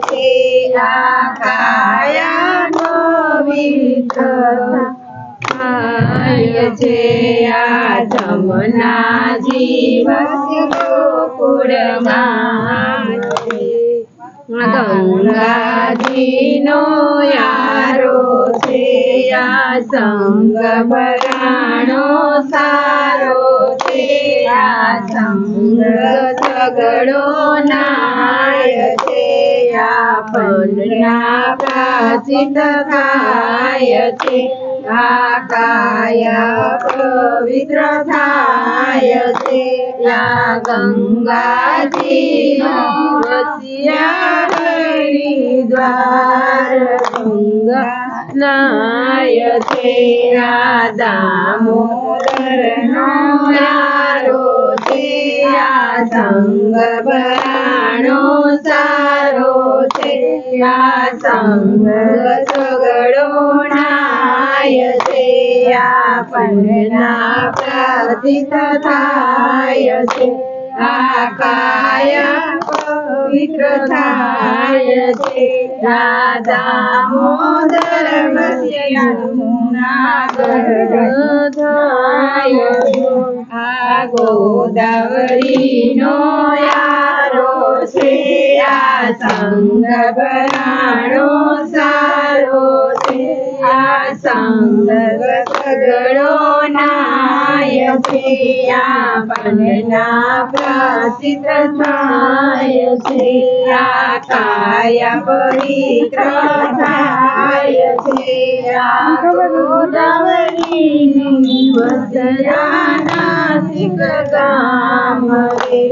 છે આ કાયા પવિત્ર થાય છે આ જમના જીવસ્ય ગોકુળમાં ગંગાજીનો યારો છે આ સંગ બરાણો સારો છે આ સંગ સગડો નાય છે આ પંડના પ્રાચિત થાય છે આ કાયા પવિત્ર થાય છે આ ગંગાજીનો વસિયા હરિદ્વાર ગંગા નાય છે આ દામોદરનો યારો છે આ સંગ બરાણો સારો છે આ સંગ સગડો નાય છે આ પંડના પ્રાચિત થાય છે આ કાયા પવિત્ર થાય છે આ દામોદર વસ્યા થાય આ ગોદાવરીનો યારો છે આ સંગ બરાણો સારો છે આ સંગ સગડો નાય છે આ પંડના પ્રાચિત થાય છે આ કાયા પવિત્ર થાય છે આ ગોદાવરીની વસ્યા નાસિક ગામ રે